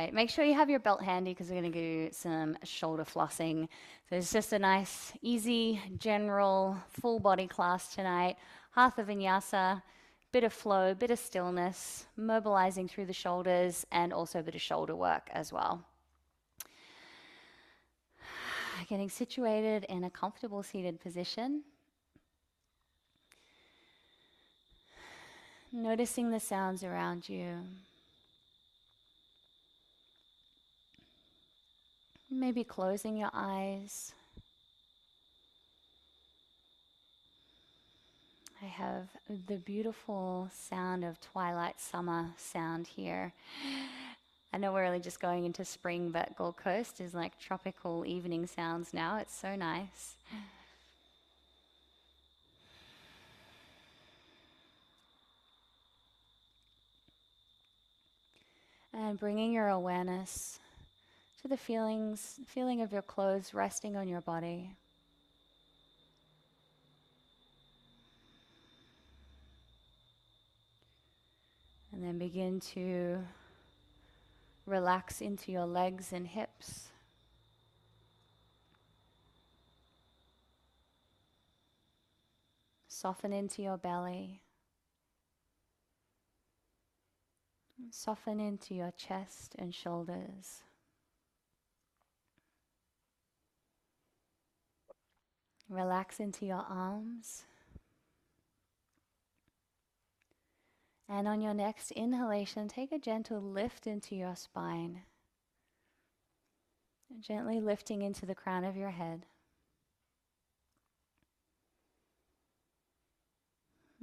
Great. Make sure you have your belt handy because we're going to do some shoulder flossing. So it's just a nice, easy, general, full body class tonight. Hatha Vinyasa, bit of flow, bit of stillness, mobilizing through the shoulders, and also a bit of shoulder work as well. Getting situated in a comfortable seated position. Noticing the sounds around you. Maybe closing your eyes. I have the beautiful sound of twilight summer sound here. I know we're really just going into spring, but Gold Coast is like tropical evening sounds now. It's so nice. And bringing your awareness to the feeling of your clothes resting on your body. And then begin to relax into your legs and hips. Soften into your belly. Soften into your chest and shoulders. Relax into your arms. And on your next inhalation, take a gentle lift into your spine. Gently lifting into the crown of your head.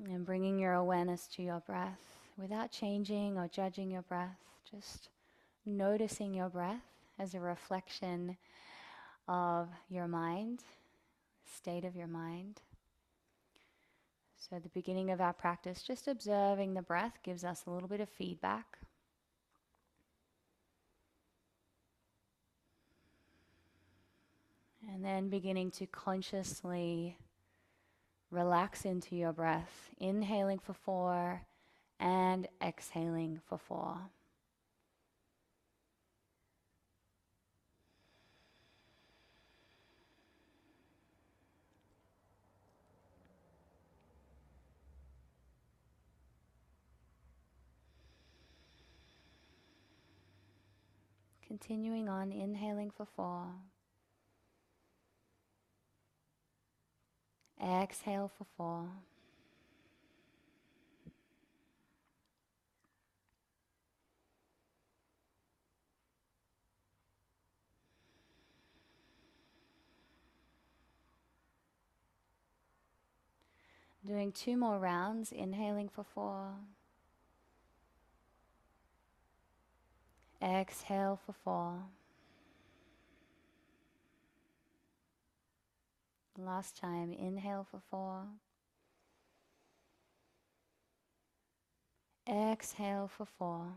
And bringing your awareness to your breath without changing or judging your breath. Just noticing your breath as a reflection of your mind, state of your mind. So at the beginning of our practice, just observing the breath gives us a little bit of feedback. And then beginning to consciously relax into your breath, inhaling for 4 and exhaling for 4. Continuing on, inhaling for 4. Exhale for 4. Doing 2 more rounds, inhaling for 4. Exhale for 4. Last time, inhale for 4. Exhale for 4.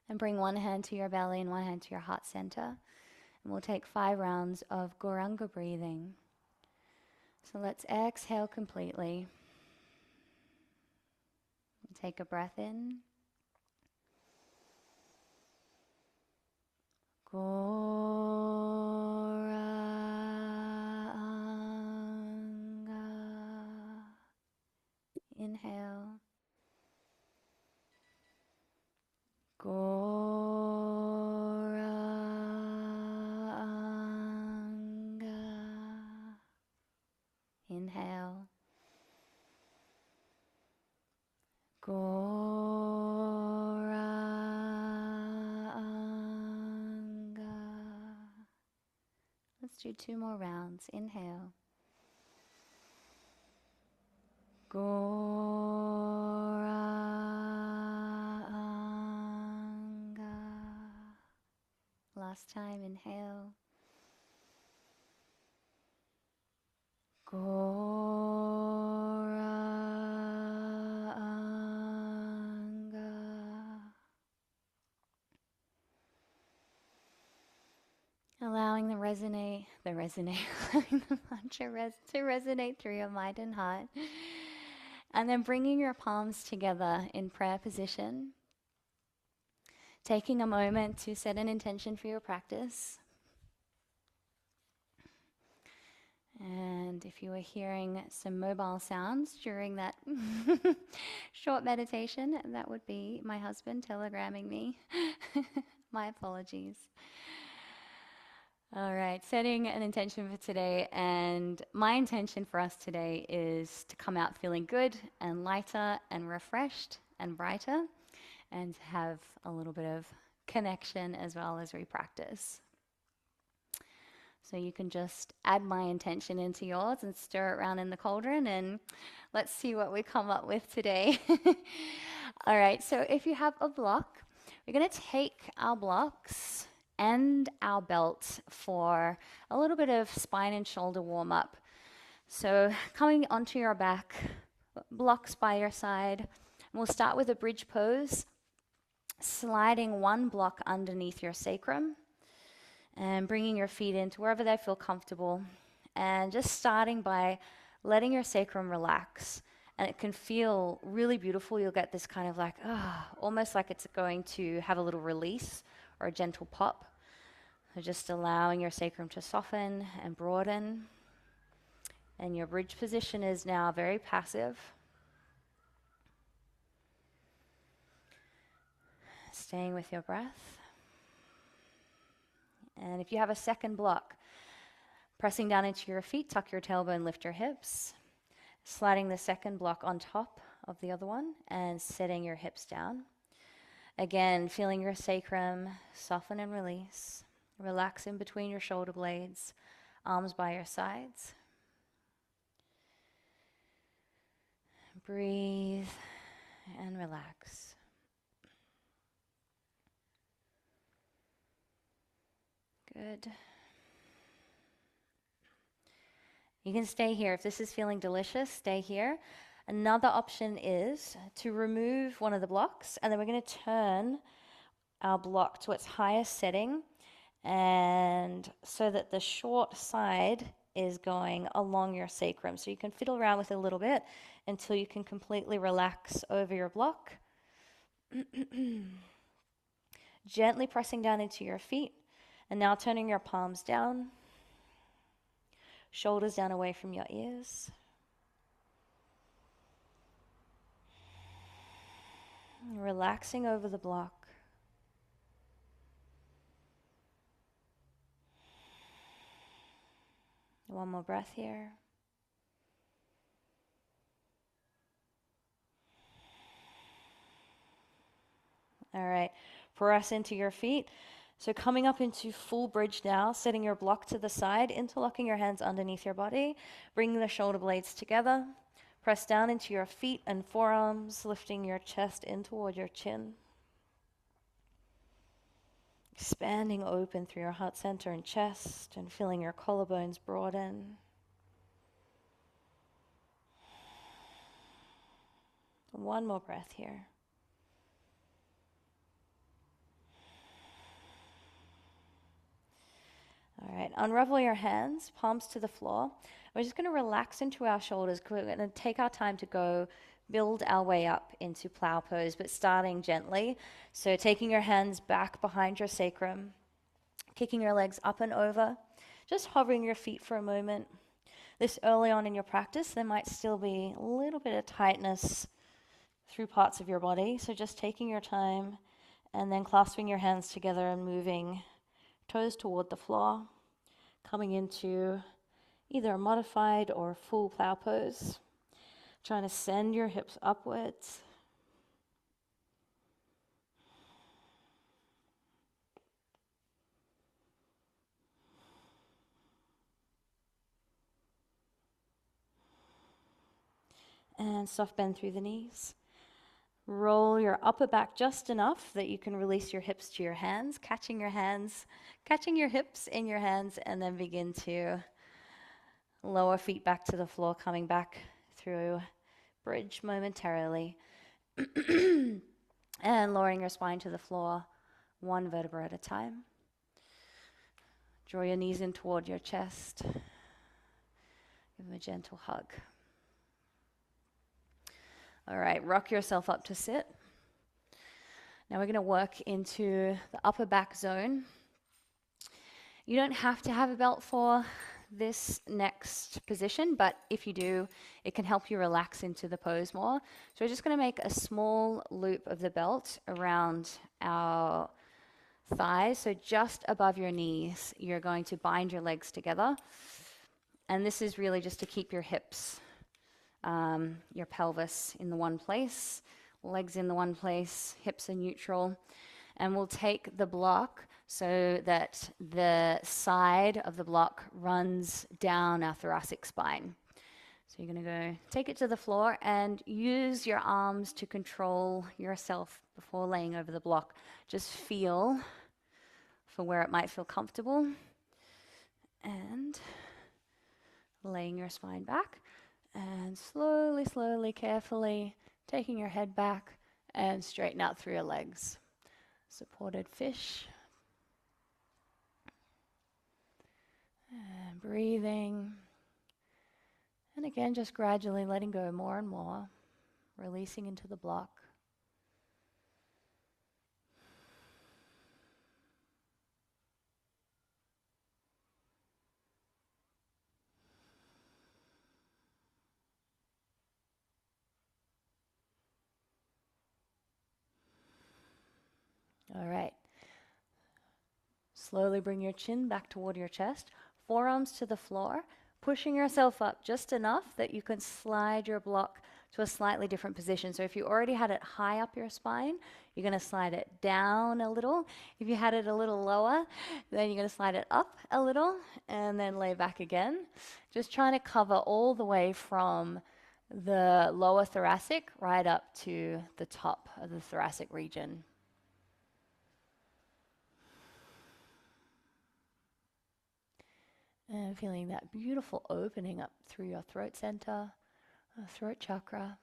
And bring one hand to your belly and one hand to your heart center. And we'll take 5 rounds of Gauranga breathing. So let's exhale completely. Take a breath in. Gauranga. Inhale. Gauranga. Inhale. Gauranga. Let's do 2 more rounds. Inhale. Gauranga. Last time, inhale. Gauranga. Allowing the allowing the mantra to resonate through your mind and heart. And then bringing your palms together in prayer position, taking a moment to set an intention for your practice. And if you were hearing some mobile sounds during that short meditation, that would be my husband telegramming me. My apologies. All right, setting an intention for today, and my intention for us today is to come out feeling good and lighter and refreshed and brighter, and have a little bit of connection as well as we practice. So you can just add my intention into yours and stir it around in the cauldron, and let's see what we come up with today. All right, so if you have a block, we're going to take our blocks and our belt for a little bit of spine and shoulder warm up. So coming onto your back, blocks by your side. We'll start with a bridge pose, sliding one block underneath your sacrum and bringing your feet into wherever they feel comfortable, and just starting by letting your sacrum relax. And it can feel really beautiful. You'll get this kind of like, almost like it's going to have a little release or a gentle pop. So just allowing your sacrum to soften and broaden. And your bridge position is now very passive. Staying with your breath. And if you have a second block, pressing down into your feet, tuck your tailbone, lift your hips. Sliding the second block on top of the other one and setting your hips down. Again, feeling your sacrum soften and release. Relax in between your shoulder blades, arms by your sides. Breathe and relax. Good. You can stay here. If this is feeling delicious, stay here. Another option is to remove one of the blocks, and then we're going to turn our block to its highest setting, and so that the short side is going along your sacrum. So you can fiddle around with it a little bit until you can completely relax over your block. Gently pressing down into your feet, and now turning your palms down, shoulders down away from your ears. Relaxing over the block. One more breath here. All right, press into your feet. So coming up into full bridge now, setting your block to the side, interlocking your hands underneath your body, bringing the shoulder blades together. Press down into your feet and forearms, lifting your chest in toward your chin. Expanding open through your heart center and chest, and feeling your collarbones broaden. One more breath here. All right, unravel your hands, palms to the floor. We're just going to relax into our shoulders. We're going to take our time to go build our way up into plow pose, but starting gently. So taking your hands back behind your sacrum, kicking your legs up and over, just hovering your feet for a moment. This early on in your practice, there might still be a little bit of tightness through parts of your body. So just taking your time and then clasping your hands together and moving toes toward the floor, coming into either a modified or full plow pose. Trying to send your hips upwards. And soft bend through the knees. Roll your upper back just enough that you can release your hips to your hands, catching your hips in your hands, and then begin to lower feet back to the floor, coming back through bridge momentarily. And lowering your spine to the floor, one vertebra at a time. Draw your knees in toward your chest. Give them a gentle hug. All right, rock yourself up to sit. Now we're going to work into the upper back zone. You don't have to have a belt for this next position, but if you do, it can help you relax into the pose more. So we're just going to make a small loop of the belt around our thighs. So just above your knees, you're going to bind your legs together. And this is really just to keep your hips, your pelvis in the one place, legs in the one place, hips are neutral. And we'll take the block so that the side of the block runs down our thoracic spine. So you're going to go take it to the floor and use your arms to control yourself before laying over the block. Just feel for where it might feel comfortable and laying your spine back and slowly, slowly, carefully taking your head back and straighten out through your legs. Supported fish. And breathing. And again, just gradually letting go more and more, releasing into the block. All right. Slowly bring your chin back toward your chest, forearms to the floor, pushing yourself up just enough that you can slide your block to a slightly different position. So if you already had it high up your spine, you're going to slide it down a little. If you had it a little lower, then you're going to slide it up a little and then lay back again. Just trying to cover all the way from the lower thoracic right up to the top of the thoracic region. And feeling that beautiful opening up through your throat center, throat chakra.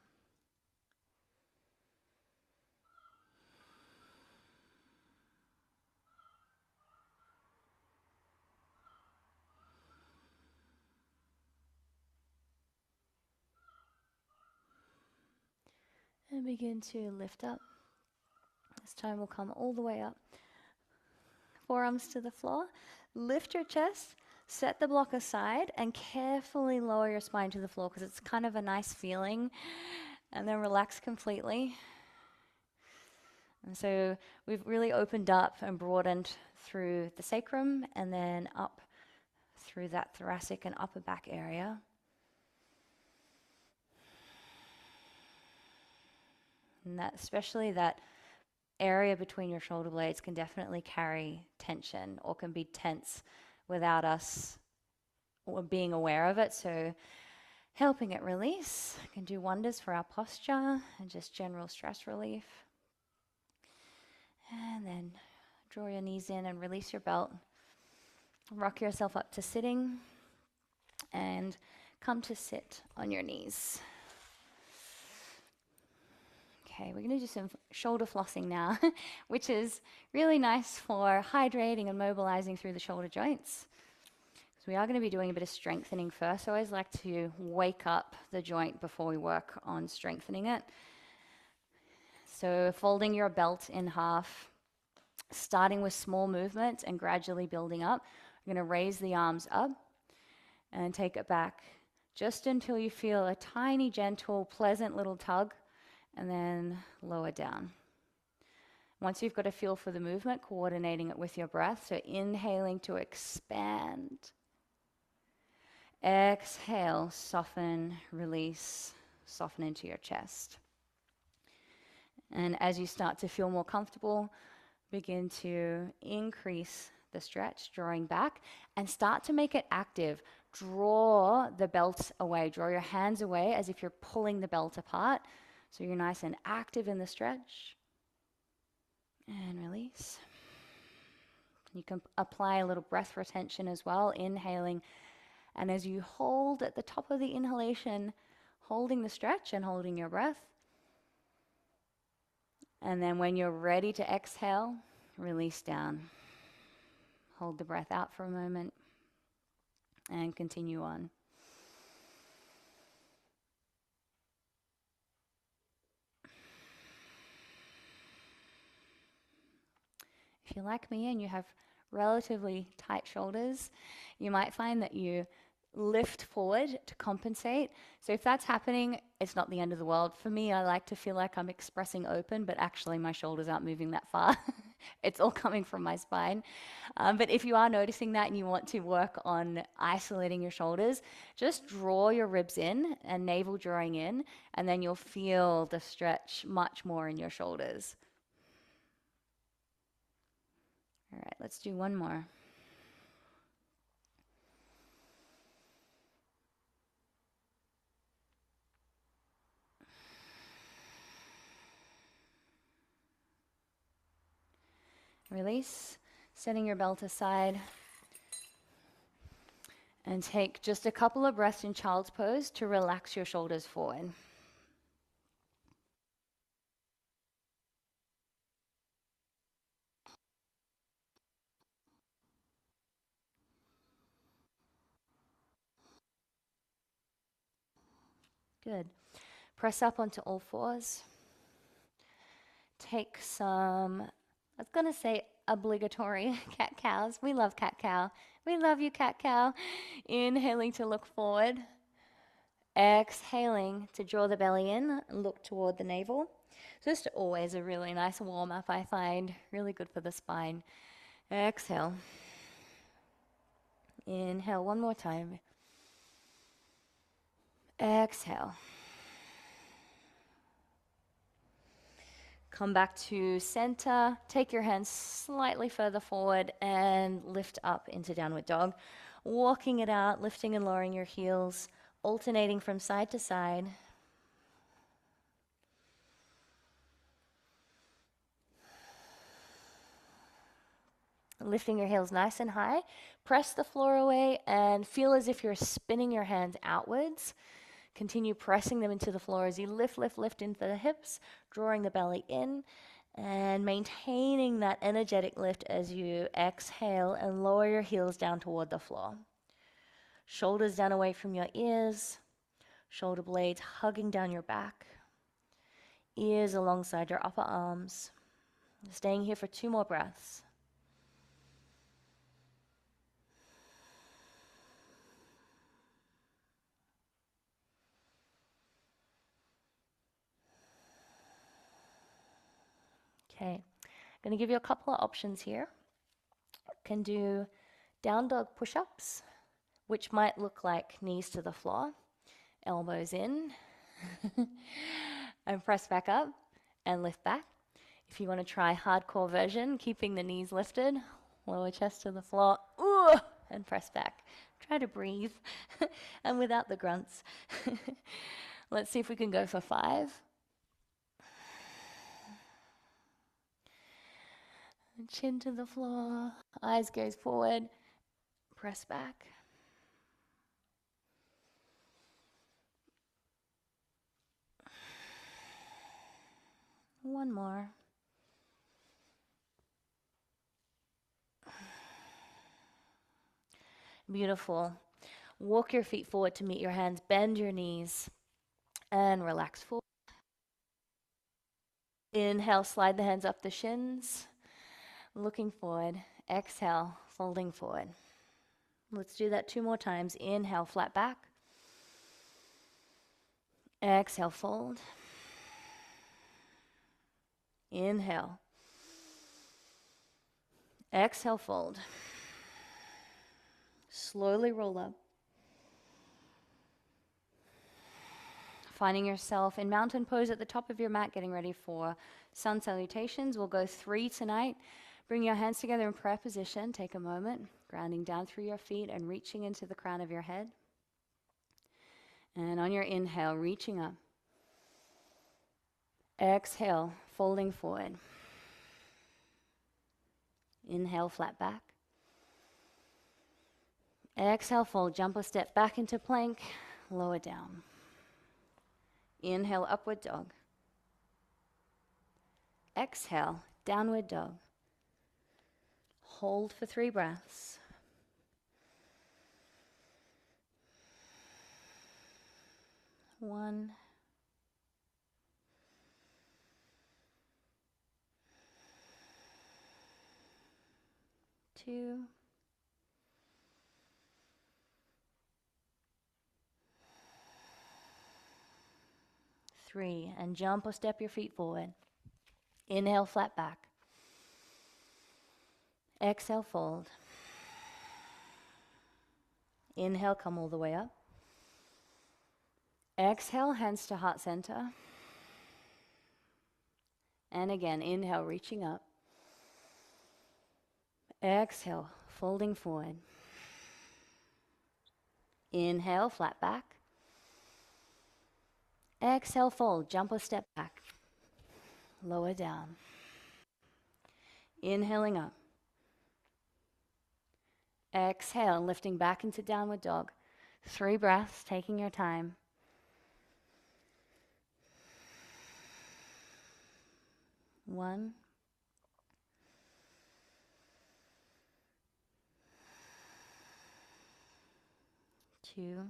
And begin to lift up. This time we'll come all the way up. Forearms to the floor. Lift your chest. Set the block aside and carefully lower your spine to the floor because it's kind of a nice feeling. And then relax completely. And so we've really opened up and broadened through the sacrum and then up through that thoracic and upper back area. And that, especially that area between your shoulder blades can definitely carry tension or can be tense without us or being aware of it. So helping it release can do wonders for our posture and just general stress relief. And then draw your knees in and release your belt. Rock yourself up to sitting and come to sit on your knees. Okay, we're going to do some shoulder flossing now, which is really nice for hydrating and mobilizing through the shoulder joints. So we are going to be doing a bit of strengthening first. I always like to wake up the joint before we work on strengthening it. So folding your belt in half, starting with small movements and gradually building up. We're going to raise the arms up and take it back just until you feel a tiny, gentle, pleasant little tug, and then lower down. Once you've got a feel for the movement, coordinating it with your breath. So inhaling to expand. Exhale, soften, release, soften into your chest. And as you start to feel more comfortable, begin to increase the stretch, drawing back, and start to make it active. Draw the belt away, draw your hands away as if you're pulling the belt apart. So you're nice and active in the stretch. And release. You can apply a little breath retention as well, inhaling. And as you hold at the top of the inhalation, holding the stretch and holding your breath. And then when you're ready to exhale, release down. Hold the breath out for a moment and continue on. you're like me and you have relatively tight shoulders, you might find that you lift forward to compensate. So if that's happening, it's not the end of the world. For me, I like to feel like I'm expressing open, but actually my shoulders aren't moving that far. It's all coming from my spine. But if you are noticing that and you want to work on isolating your shoulders, just draw your ribs in and navel drawing in, and then you'll feel the stretch much more in your shoulders. All right, let's do one more. Release, setting your belt aside. And take just a couple of breaths in child's pose to relax your shoulders forward. Good. Press up onto all fours. Take some, I was going to say obligatory cat cows. We love cat cow. We love you, cat cow. Inhaling to look forward. Exhaling to draw the belly in and look toward the navel. Just always a really nice warm up, I find. Really good for the spine. Exhale. Inhale one more time. Exhale. Come back to center. Take your hands slightly further forward and lift up into downward dog. Walking it out, lifting and lowering your heels, alternating from side to side. Lifting your heels nice and high. Press the floor away and feel as if you're spinning your hands outwards. Continue pressing them into the floor as you lift, lift, lift into the hips, drawing the belly in and maintaining that energetic lift as you exhale and lower your heels down toward the floor. Shoulders down away from your ears, shoulder blades hugging down your back, ears alongside your upper arms. Staying here for 2 more breaths. Okay, I'm going to give you a couple of options here. You can do down dog push-ups, which might look like knees to the floor, elbows in, and press back up and lift back. If you want to try hardcore version, keeping the knees lifted, lower chest to the floor, ooh, and press back. Try to breathe, and without the grunts. Let's see if we can go for 5. Chin to the floor, eyes gaze forward, press back. One more. Beautiful. Walk your feet forward to meet your hands, bend your knees, and relax forward. Inhale, slide the hands up the shins, looking forward. Exhale, folding forward. Let's do that 2 more times. Inhale, flat back. Exhale, fold. Inhale. Exhale, fold. Slowly roll up. Finding yourself in mountain pose at the top of your mat, getting ready for sun salutations. We'll go 3 tonight. Bring your hands together in prayer position. Take a moment, grounding down through your feet and reaching into the crown of your head. And on your inhale, reaching up. Exhale, folding forward. Inhale, flat back. Exhale, fold, jump a step back into plank, lower down. Inhale, upward dog. Exhale, downward dog. Hold for 3 breaths. One. 2, 3, and jump or step your feet forward. Inhale, flat back. Exhale, fold. Inhale, come all the way up. Exhale, hands to heart center. And again, inhale, reaching up. Exhale, folding forward. Inhale, flat back. Exhale, fold, jump or step back. Lower down. Inhaling up. Exhale, lifting back into downward dog. 3 breaths, taking your time. 1, 2,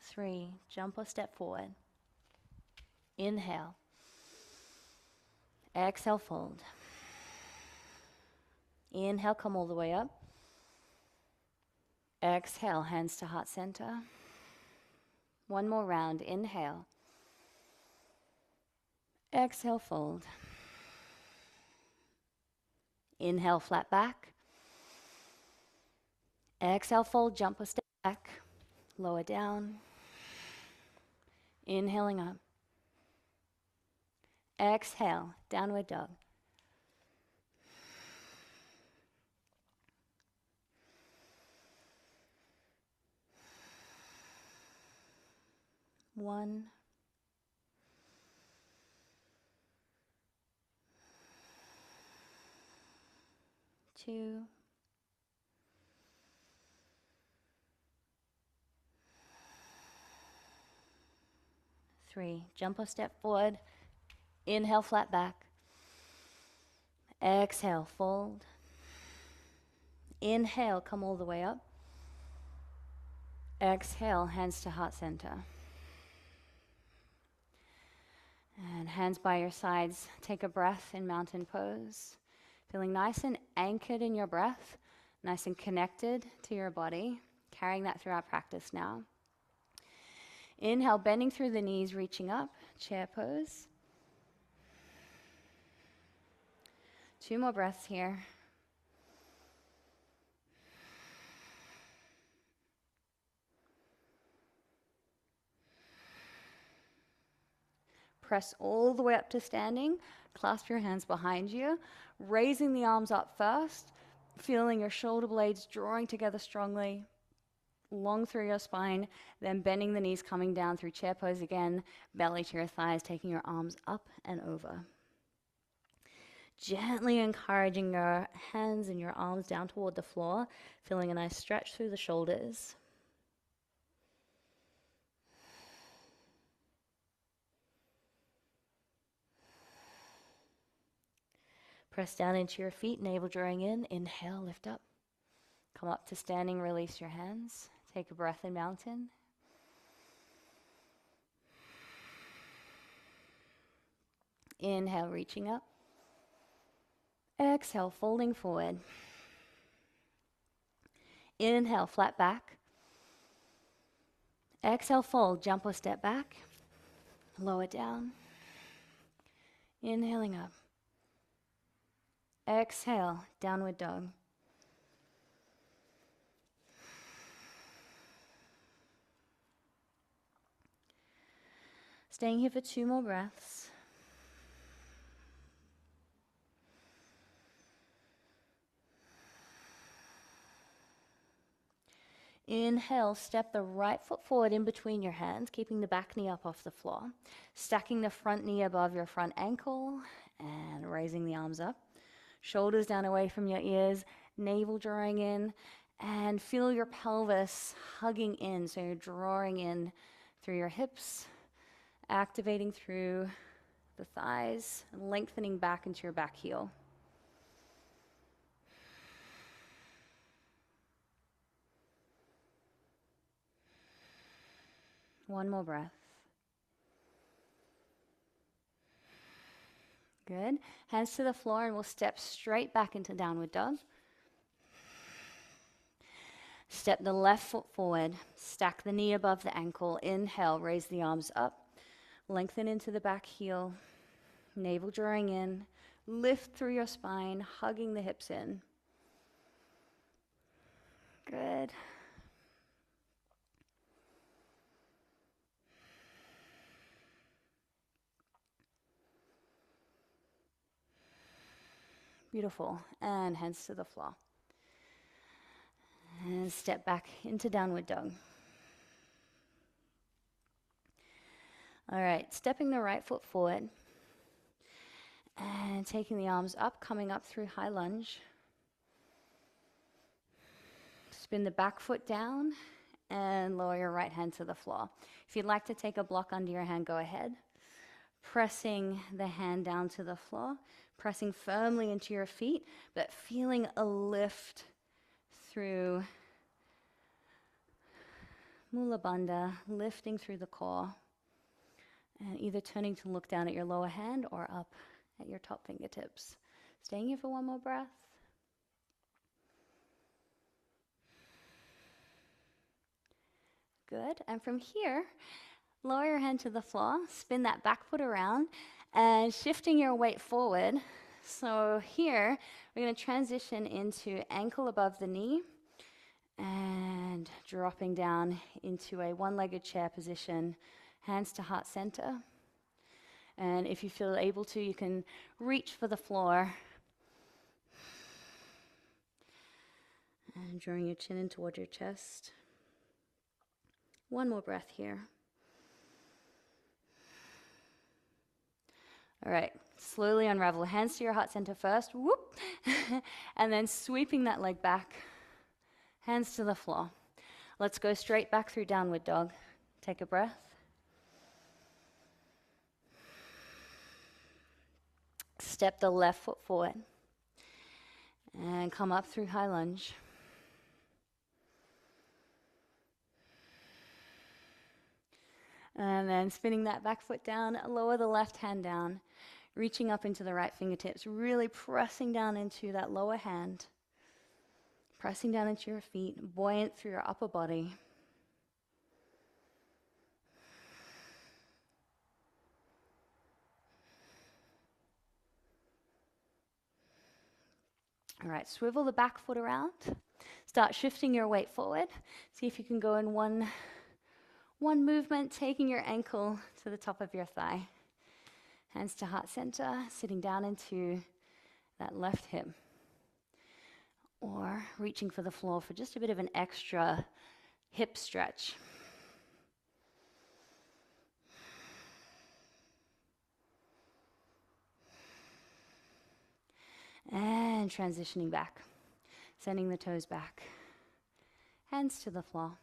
3. Jump or step forward. Inhale. Exhale, fold. Inhale, come all the way up. Exhale, hands to heart center. 1 more round. Inhale. Exhale, fold. Inhale, flat back. Exhale, fold, jump or step back. Lower down. Inhaling up. Exhale, downward dog. One, 2, 3. Jump or step forward. Inhale, flat back. Exhale, fold. Inhale, come all the way up. Exhale, hands to heart center. And hands by your sides. Take a breath in mountain pose. Feeling nice and anchored in your breath, nice and connected to your body. Carrying that through our practice now. Inhale, bending through the knees, reaching up, chair pose. 2 more breaths here. Press all the way up to standing. Clasp your hands behind you, raising the arms up first, feeling your shoulder blades drawing together strongly, long through your spine, then bending the knees, coming down through chair pose again, belly to your thighs, taking your arms up and over. Gently encouraging your hands and your arms down toward the floor, feeling a nice stretch through the shoulders. Press down into your feet, navel drawing in. Inhale, lift up. Come up to standing, release your hands. Take a breath in mountain. Inhale, reaching up. Exhale, folding forward. Inhale, flat back. Exhale, fold, jump or step back. Lower down. Inhaling up. Exhale, downward dog. Staying here for 2 more breaths. Inhale, step the right foot forward in between your hands, keeping the back knee up off the floor. Stacking the front knee above your front ankle and raising the arms up. Shoulders down away from your ears, navel drawing in, and feel your pelvis hugging in. So you're drawing in through your hips, activating through the thighs, and lengthening back into your back heel. One more breath. Good. Hands to the floor, and we'll step straight back into downward dog. Step the left foot forward. Stack the knee above the ankle. Inhale, raise the arms up. Lengthen into the back heel. Navel drawing in. Lift through your spine, hugging the hips in. Good. Beautiful. And hands to the floor. And step back into downward dog. All right, stepping the right foot forward. And taking the arms up, coming up through high lunge. Spin the back foot down and lower your right hand to the floor. If you'd like to take a block under your hand, go ahead. Pressing the hand down to the floor, pressing firmly into your feet, but feeling a lift through Mula Bandha, lifting through the core, and either turning to look down at your lower hand or up at your top fingertips. Staying here for one more breath. Good. And from here, lower your hand to the floor, spin that back foot around, and shifting your weight forward. So here, we're going to transition into ankle above the knee and dropping down into a one-legged chair position, hands to heart center. And if you feel able to, you can reach for the floor. And drawing your chin in toward your chest. One more breath here. All right, slowly unravel. Hands to your heart center first, whoop, and then sweeping that leg back. Hands to the floor. Let's go straight back through downward dog. Take a breath. Step the left foot forward. And come up through high lunge. And then spinning that back foot down, lower the left hand down, reaching up into the right fingertips, really pressing down into that lower hand, pressing down into your feet, buoyant through your upper body. All right, swivel the back foot around. Start shifting your weight forward. See if you can go in one movement, taking your ankle to the top of your thigh. Hands to heart center, sitting down into that left hip. Or reaching for the floor for just a bit of an extra hip stretch. And transitioning back, sending the toes back. Hands to the floor.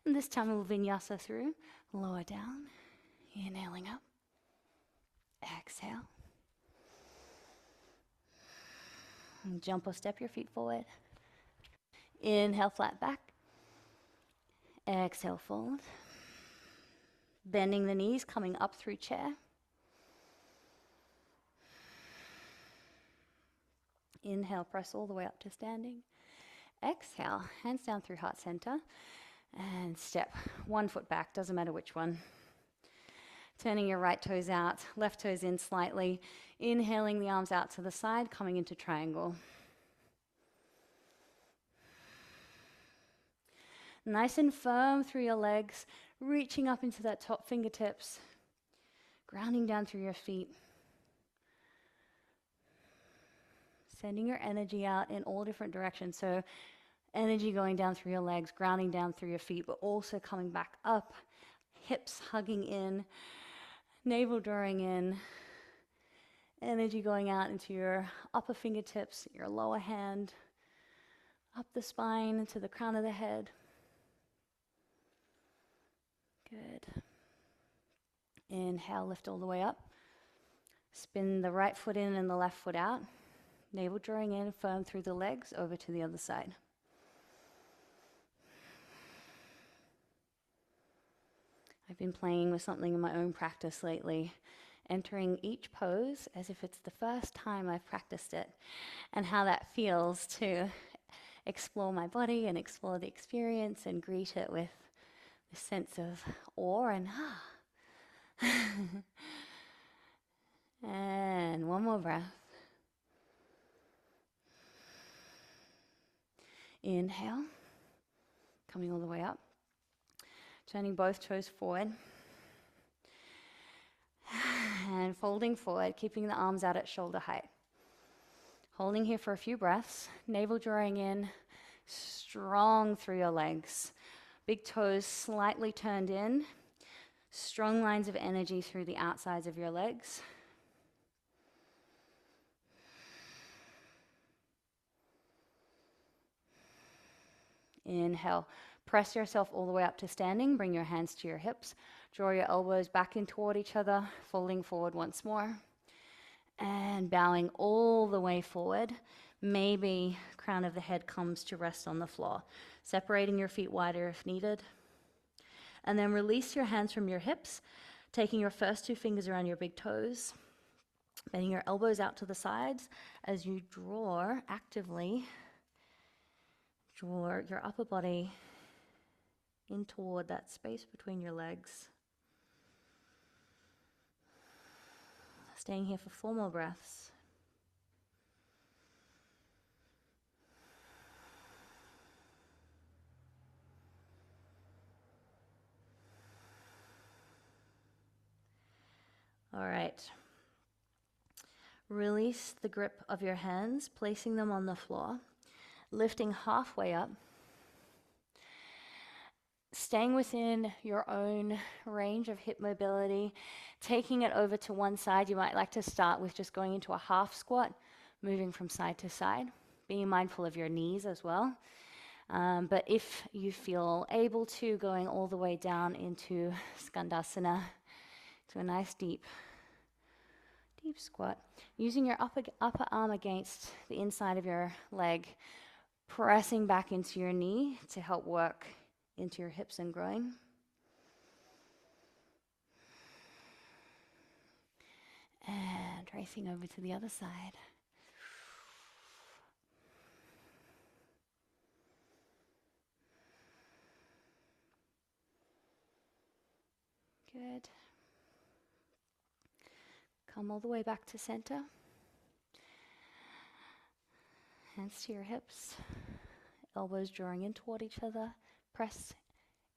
And this time we'll vinyasa through, lower down, inhaling up, exhale. And jump or step your feet forward. Inhale, flat back. Exhale, fold. Bending the knees, coming up through chair. Inhale, press all the way up to standing. Exhale, hands down through heart center. And step one foot back, doesn't matter which one. Turning your right toes out, left toes in slightly. Inhaling the arms out to the side, coming into triangle. Nice and firm through your legs, reaching up into that top fingertips, grounding down through your feet. Sending your energy out in all different directions. So energy going down through your legs, grounding down through your feet, but also coming back up, hips hugging in, navel drawing in, energy going out into your upper fingertips, your lower hand, up the spine to the crown of the head. Good. Inhale, lift all the way up. Spin the right foot in and the left foot out. Navel drawing in, firm through the legs, over to the other side. I've been playing with something in my own practice lately, entering each pose as if it's the first time I've practiced it, and how that feels to explore my body and explore the experience and greet it with a sense of awe and And one more breath. Inhale, coming all the way up. Turning both toes forward. And folding forward, keeping the arms out at shoulder height. Holding here for a few breaths. Navel drawing in, strong through your legs. Big toes slightly turned in. Strong lines of energy through the outsides of your legs. Inhale, press yourself all the way up to standing. Bring your hands to your hips. Draw your elbows back in toward each other, folding forward once more. And bowing all the way forward. Maybe crown of the head comes to rest on the floor. Separating your feet wider if needed. And then release your hands from your hips, taking your first two fingers around your big toes. Bending your elbows out to the sides as you actively draw your upper body in toward that space between your legs. Staying here for 4 more breaths. All right. Release the grip of your hands, placing them on the floor, lifting halfway up. Staying within your own range of hip mobility, taking it over to one side. You might like to start with just going into a half squat, moving from side to side, being mindful of your knees as well. But if you feel able to, going all the way down into Skandasana, to a nice deep squat. Using your upper arm against the inside of your leg, pressing back into your knee to help work into your hips and groin. And racing over to the other side. Good. Come all the way back to center. Hands to your hips. Elbows drawing in toward each other. Press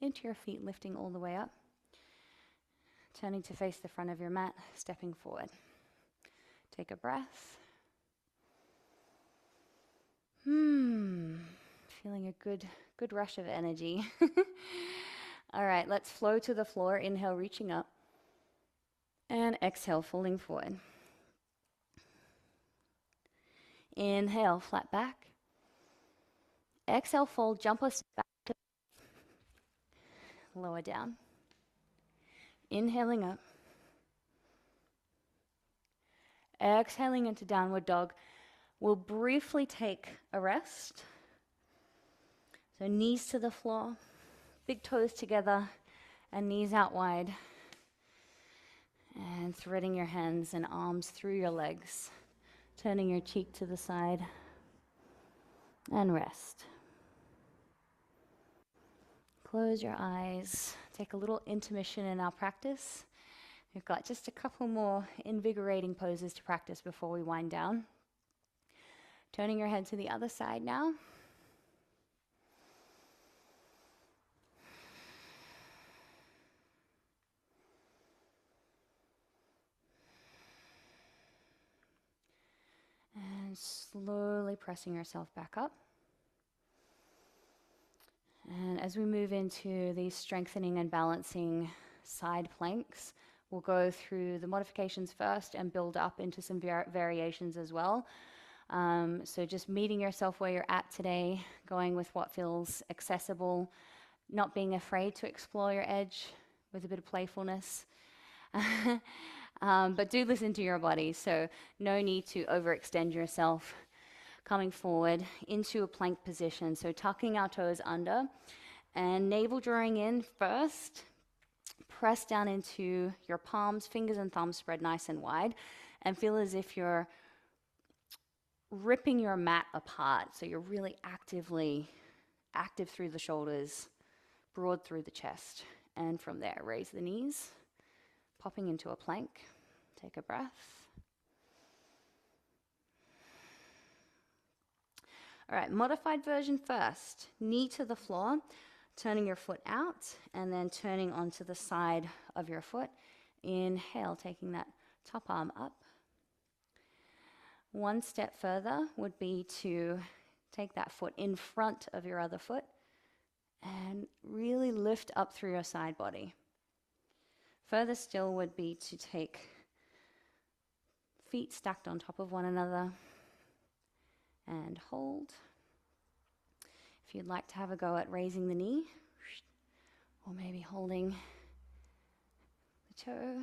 into your feet, lifting all the way up. Turning to face the front of your mat, stepping forward. Take a breath. Feeling a good rush of energy. All right, let's flow to the floor. Inhale, reaching up. And exhale, folding forward. Inhale, flat back. Exhale, fold, jump or step back. Lower down. Inhaling up. Exhaling into downward dog. We'll briefly take a rest. So knees to the floor, big toes together, and knees out wide. And threading your hands and arms through your legs. Turning your cheek to the side. And rest. Close your eyes. Take a little intermission in our practice. We've got just a couple more invigorating poses to practice before we wind down. Turning your head to the other side now. And slowly pressing yourself back up. And as we move into these strengthening and balancing side planks, we'll go through the modifications first and build up into some variations as well. So just meeting yourself where you're at today, going with what feels accessible, not being afraid to explore your edge with a bit of playfulness. But do listen to your body, so no need to overextend yourself. Coming forward into a plank position, so tucking our toes under and navel drawing in first, Press down into your palms, fingers and thumbs spread nice and wide, and feel as if you're ripping your mat apart. So you're really active through the shoulders, broad through the chest. And from there, raise the knees, popping into a plank. Take a breath. All right, modified version first. Knee to the floor, turning your foot out, and then turning onto the side of your foot. Inhale, taking that top arm up. One step further would be to take that foot in front of your other foot and really lift up through your side body. Further still would be to take feet stacked on top of one another and hold. If you'd like to have a go at raising the knee, or maybe holding the toe.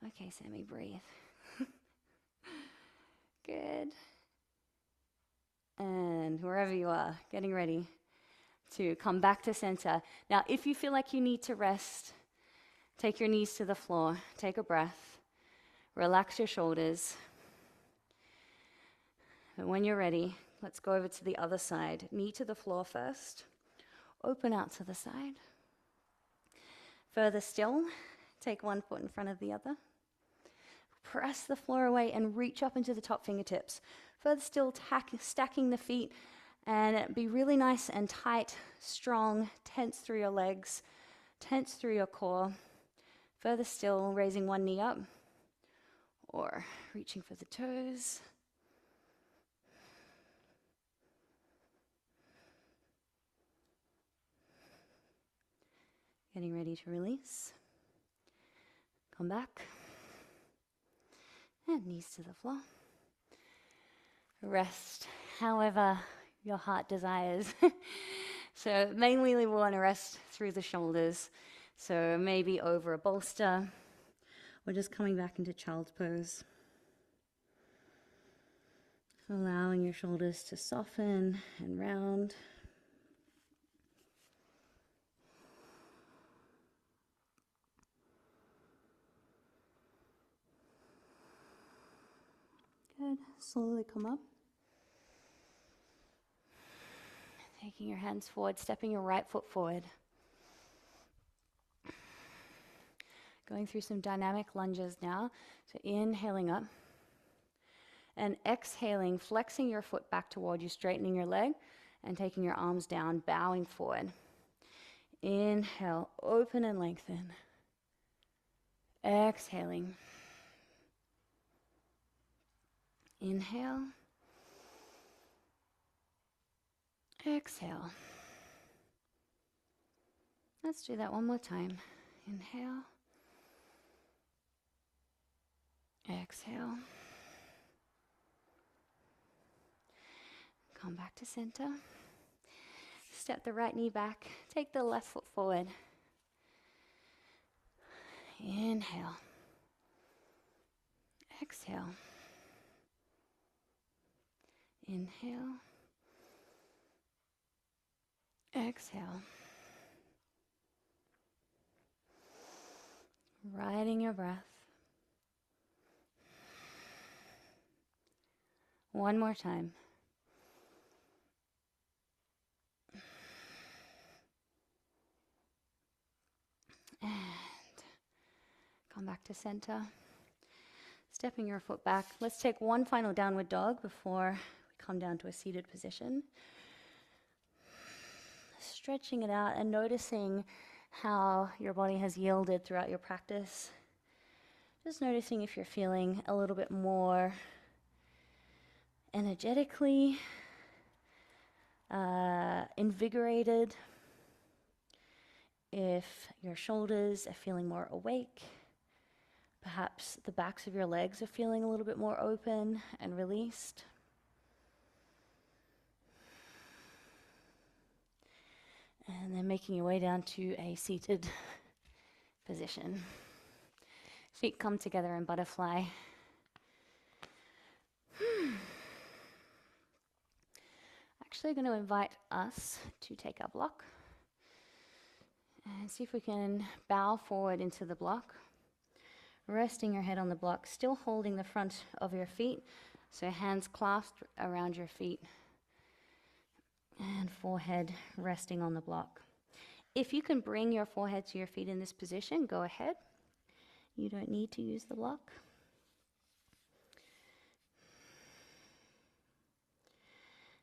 Okay, Sammy, breathe. Good. And wherever you are, getting ready to come back to center. Now, if you feel like you need to rest, take your knees to the floor, take a breath, relax your shoulders. And when you're ready, let's go over to the other side. Knee to the floor first. Open out to the side. Further still, take one foot in front of the other. Press the floor away and reach up into the top fingertips. Further still, stacking the feet, and be really nice and tight, strong, tense through your legs, tense through your core. Further still, raising one knee up or reaching for the toes. Getting ready to release. Come back. And knees to the floor. Rest however your heart desires. So mainly we want to rest through the shoulders. So maybe over a bolster, or just coming back into child's pose. Allowing your shoulders to soften and round. Good. Slowly come up. Taking your hands forward, stepping your right foot forward. Going through some dynamic lunges now. So inhaling up. And exhaling, flexing your foot back toward you, straightening your leg, and taking your arms down, bowing forward. Inhale, open and lengthen. Exhaling. Inhale. Exhale. Let's do that one more time. Inhale. Exhale. Come back to center. Step the right knee back. Take the left foot forward. Inhale. Exhale. Inhale. Exhale. Riding your breath. One more time. And come back to center. Stepping your foot back. Let's take one final downward dog before we come down to a seated position. Stretching it out and noticing how your body has yielded throughout your practice. Just noticing if you're feeling a little bit more energetically invigorated, if your shoulders are feeling more awake, perhaps the backs of your legs are feeling a little bit more open and released. And then making your way down to a seated position. Feet come together in butterfly. Actually going to invite us to take our block And see if we can bow forward into the block, resting your head on the block, still holding the front of your feet. So hands clasped around your feet and forehead resting on the block. If you can bring your forehead to your feet in this position, go ahead. You don't need to use the block.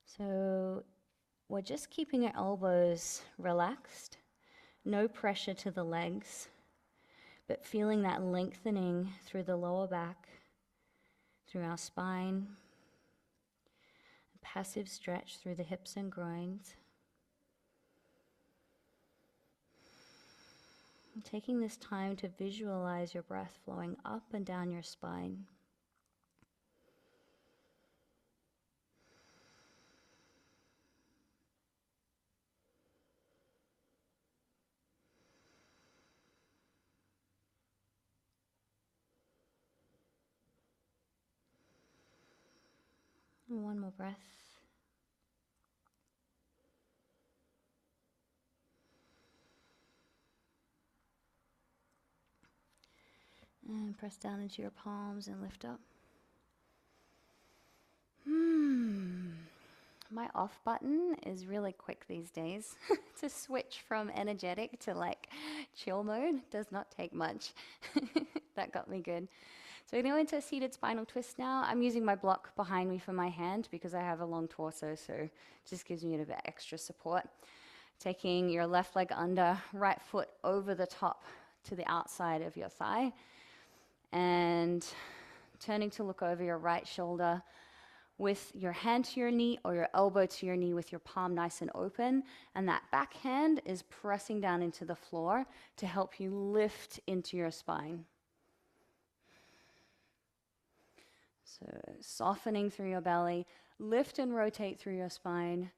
So we're just keeping our elbows relaxed, no pressure to the legs, but feeling that lengthening through the lower back, through our spine, passive stretch through the hips and groins. And taking this time to visualize your breath flowing up and down your spine. And one more breath. And press down into your palms and lift up. My off button is really quick these days. To switch from energetic to like chill mode does not take much. That got me good. So we're going to go into a seated spinal twist now. I'm using my block behind me for my hand because I have a long torso, so it just gives me a bit extra support. Taking your left leg under, right foot over the top to the outside of your thigh, and turning to look over your right shoulder with your hand to your knee or your elbow to your knee with your palm nice and open, and that back hand is pressing down into the floor to help you lift into your spine. So softening through your belly, lift and rotate through your spine,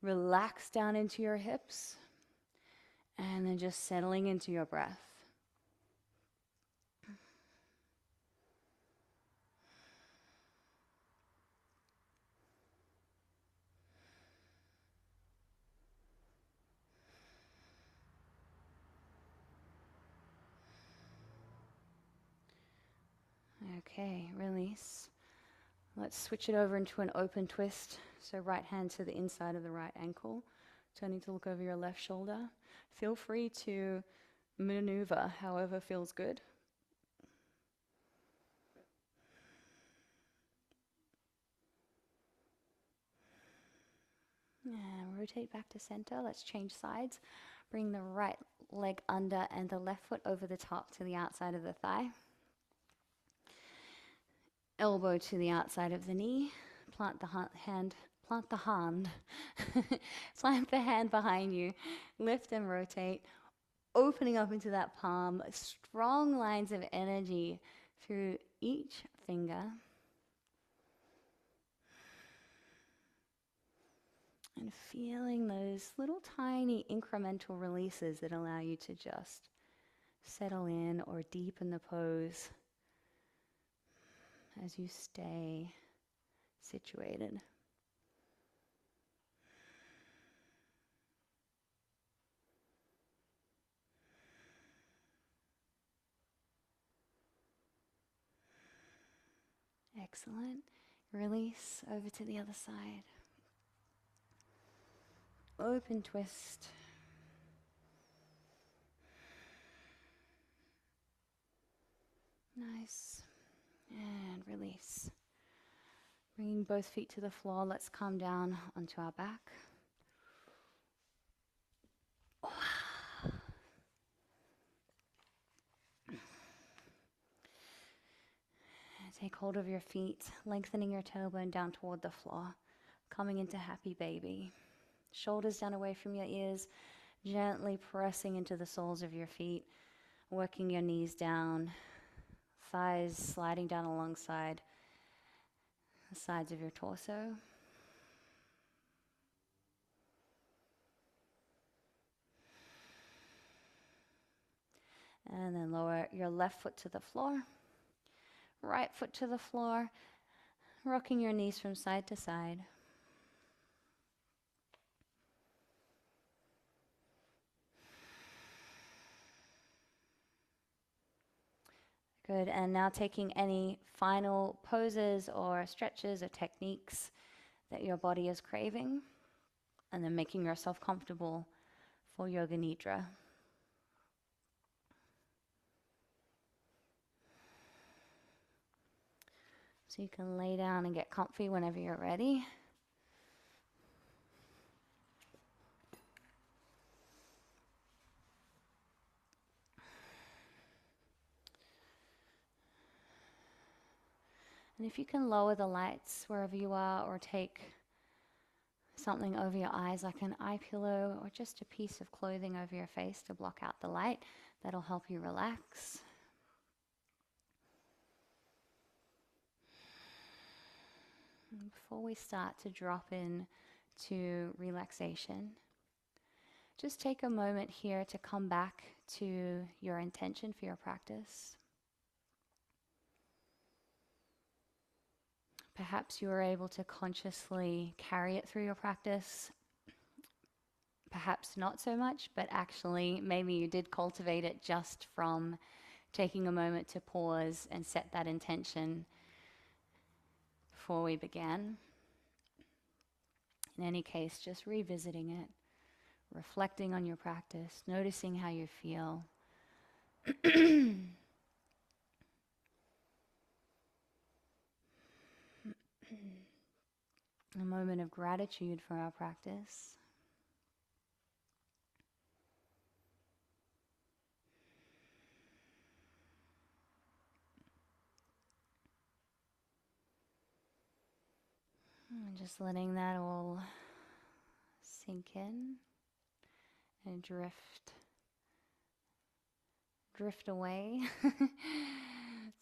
relax down into your hips, and then just settling into your breath. Okay, release. Let's switch it over into an open twist. So right hand to the inside of the right ankle, turning to look over your left shoulder. Feel free to maneuver however feels good. And rotate back to center. Let's change sides. Bring the right leg under and the left foot over the top to the outside of the thigh. Elbow to the outside of the knee. Plant the hand. Plant the hand. Plant the hand behind you. Lift and rotate. Opening up into that palm. Strong lines of energy through each finger. And feeling those little tiny incremental releases that allow you to just settle in or deepen the pose as you stay situated. Excellent. Release over to the other side. Open twist. Nice. And release. Bringing both feet to the floor, let's come down onto our back. Take hold of your feet, lengthening your tailbone down toward the floor, coming into happy baby. Shoulders down away from your ears, gently pressing into the soles of your feet, working your knees down, thighs sliding down alongside the sides of your torso. And then lower your left foot to the floor, right foot to the floor, rocking your knees from side to side. Good. And now taking any final poses or stretches or techniques that your body is craving, and then making yourself comfortable for Yoga Nidra. So you can lay down and get comfy whenever you're ready. And if you can lower the lights wherever you are, or take something over your eyes like an eye pillow or just a piece of clothing over your face to block out the light, that'll help you relax. And before we start to drop in to relaxation, just take a moment here to come back to your intention for your practice. Perhaps you were able to consciously carry it through your practice. Perhaps not so much, but actually maybe you did cultivate it just from taking a moment to pause and set that intention before we began. In any case, just revisiting it, reflecting on your practice, noticing how you feel. A moment of gratitude for our practice. And just letting that all sink in and drift away. So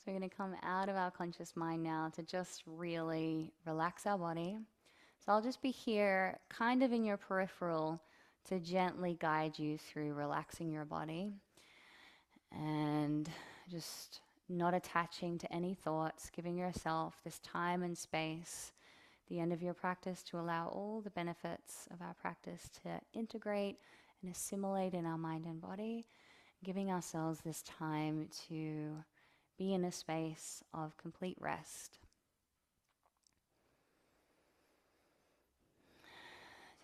we're going to come out of our conscious mind now to just really relax our body. So I'll just be here kind of in your peripheral to gently guide you through relaxing your body and just not attaching to any thoughts, giving yourself this time and space at the end of your practice to allow all the benefits of our practice to integrate and assimilate in our mind and body, giving ourselves this time to be in a space of complete rest.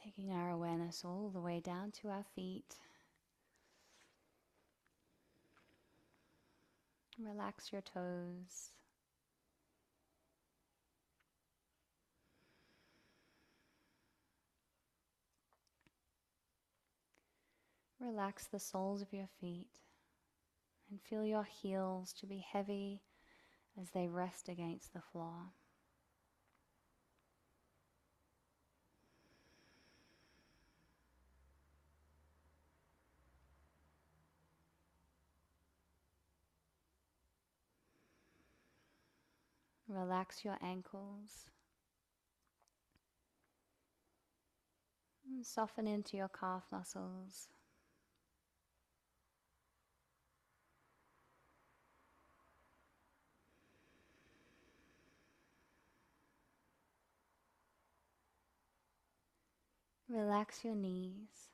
Taking our awareness all the way down to our feet. Relax your toes. Relax the soles of your feet and feel your heels to be heavy as they rest against the floor. Relax your ankles. And soften into your calf muscles. Relax your knees,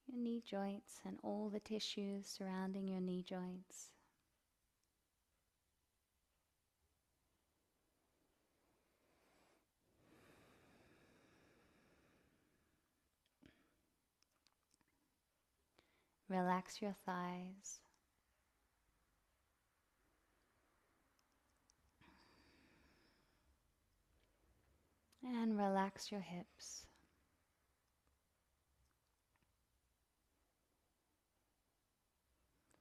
your knee joints, and all the tissues surrounding your knee joints. Relax your thighs. And relax your hips.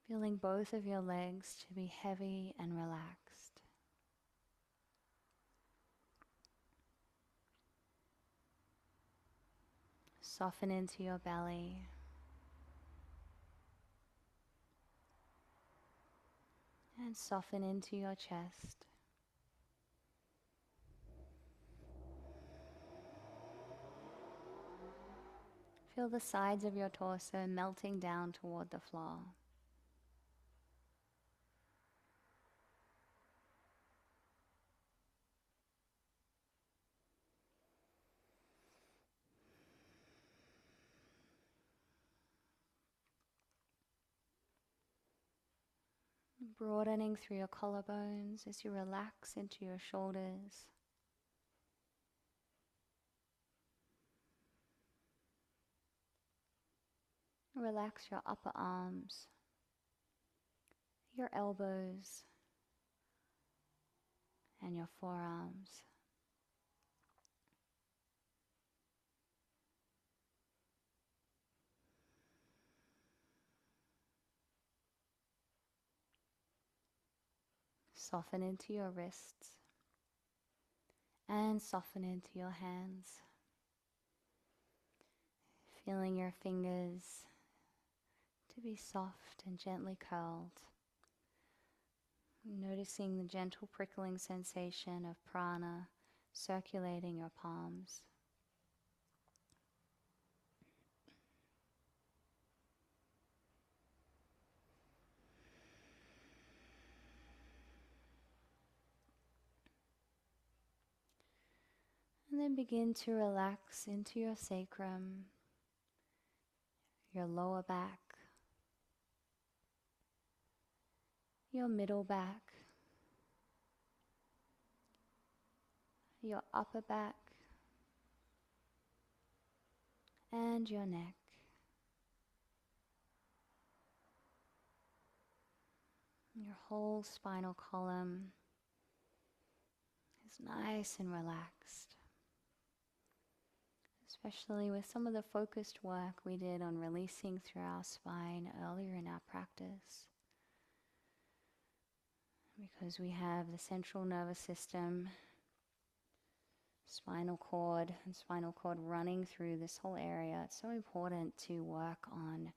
Feeling both of your legs to be heavy and relaxed. Soften into your belly. And soften into your chest. Feel the sides of your torso melting down toward the floor. broadening through your collarbones as you relax into your shoulders. Relax your upper arms, your elbows, and your forearms. Soften into your wrists and soften into your hands. Feeling your fingers to be soft and gently curled. Noticing the gentle prickling sensation of prana circulating your palms. And then begin to relax into your sacrum, your lower back, your middle back, your upper back, and your neck. Your whole spinal column is nice and relaxed. Especially with some of the focused work we did on releasing through our spine earlier in our practice. Because we have the central nervous system, spinal cord, and spinal cord running through this whole area, it's so important to work on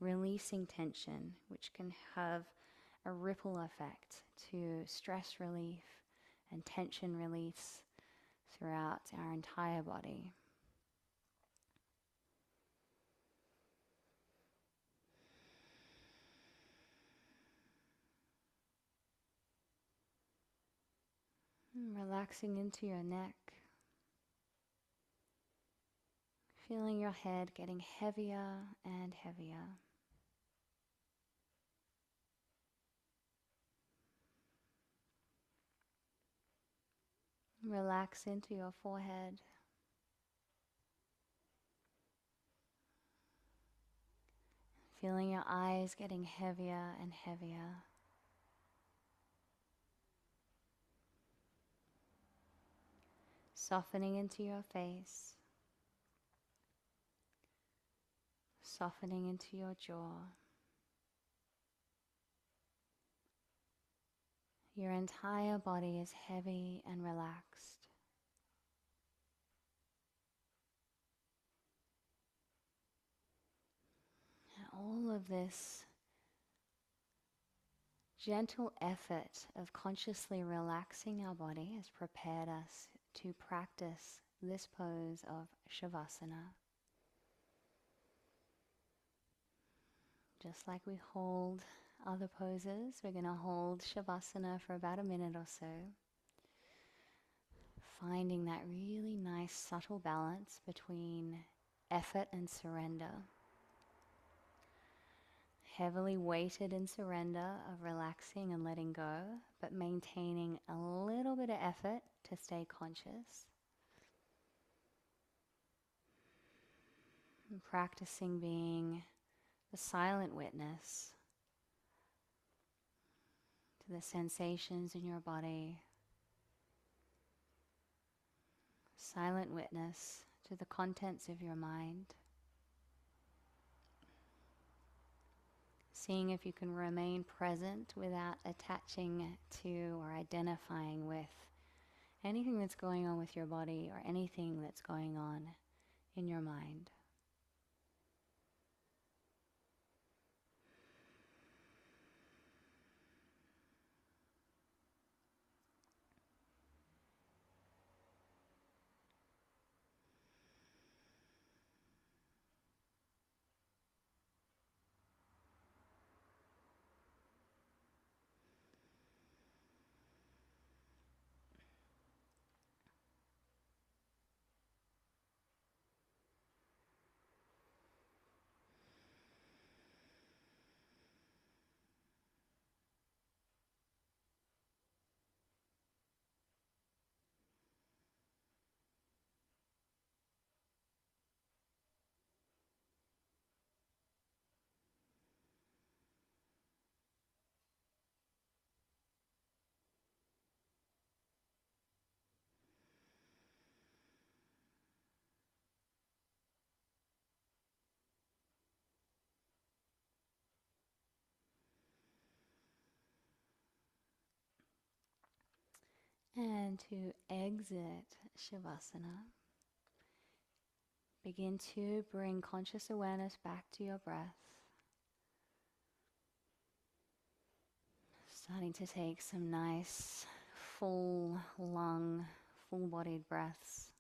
releasing tension, which can have a ripple effect to stress relief and tension release throughout our entire body. Relaxing into your neck, feeling your head getting heavier and heavier. Relax into your forehead. Feeling your eyes getting heavier and heavier. Softening into your face. Softening into your jaw. Your entire body is heavy and relaxed. And all of this gentle effort of consciously relaxing our body has prepared us to practice this pose of Shavasana. Just like we hold other poses, we're going to hold Shavasana for about a minute or so. Finding that really nice subtle balance between effort and surrender. Heavily weighted in surrender of relaxing and letting go, but maintaining a little bit of effort to stay conscious. And practicing being the silent witness to the sensations in your body. Silent witness to the contents of your mind. Seeing if you can remain present without attaching to or identifying with anything that's going on with your body or anything that's going on in your mind. And to exit Shavasana, begin to bring conscious awareness back to your breath. Starting to take some nice, full lung, full-bodied breaths.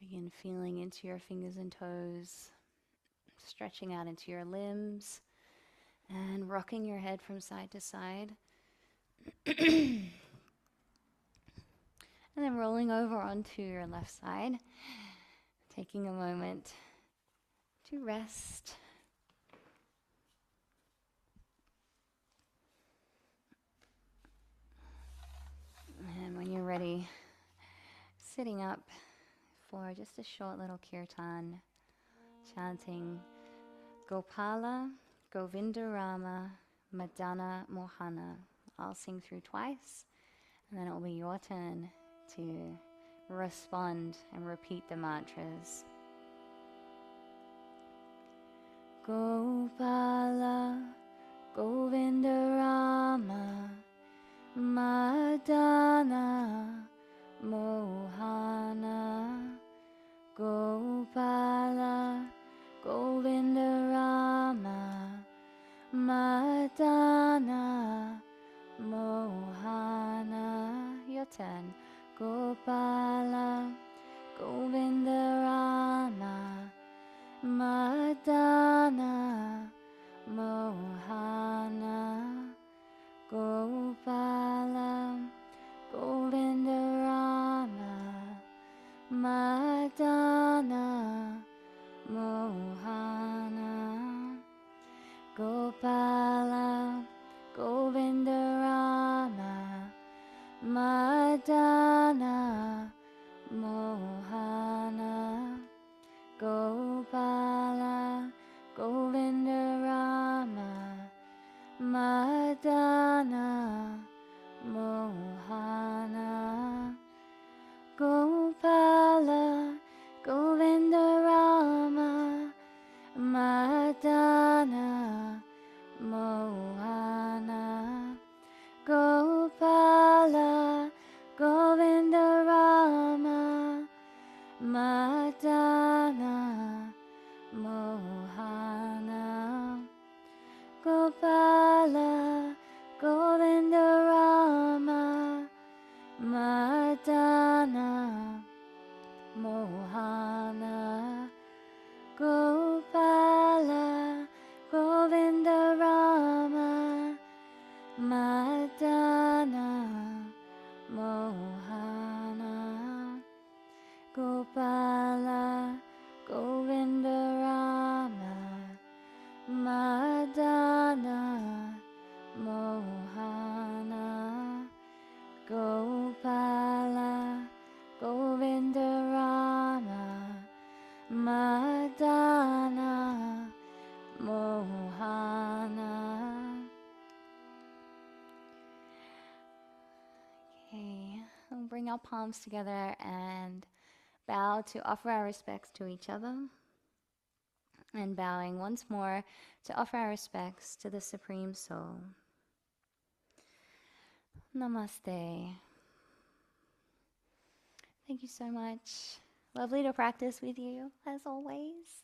Begin feeling into your fingers and toes, stretching out into your limbs, and rocking your head from side to side. And then rolling over onto your left side, taking a moment to rest. And when you're ready, sitting up for just a short little kirtan, chanting Gopala, Govindarama, Madana Mohana. I'll sing through twice, and then it will be your turn to respond and repeat the mantras. Gopala, Govindarama, Madana Mohana. Gopala, Govindarama, Madana Mohana. Your turn. Gopala, Govindarama, Madana Mohana. Gopala, Govindarama, Madana Mohana. Gopala, Govindarama, Madana Mohana. Gopala, Govindarama, Madana Mohana. Gopala, Govindarama, Madana Mohana. Gopala, Govindarama, Madana Mohana. Gopala, Govindarama, Madana Mohana. Gopala, Govindarama, Madana Mohana. Gopala, Govindarama, Madana Mohana. Gopala, Govindarama, Madana Mohana. Okay, we'll bring our palms together and bow to offer our respects to each other. And bowing once more to offer our respects to the Supreme Soul. Namaste. Thank you so much. Lovely to practice with you, as always.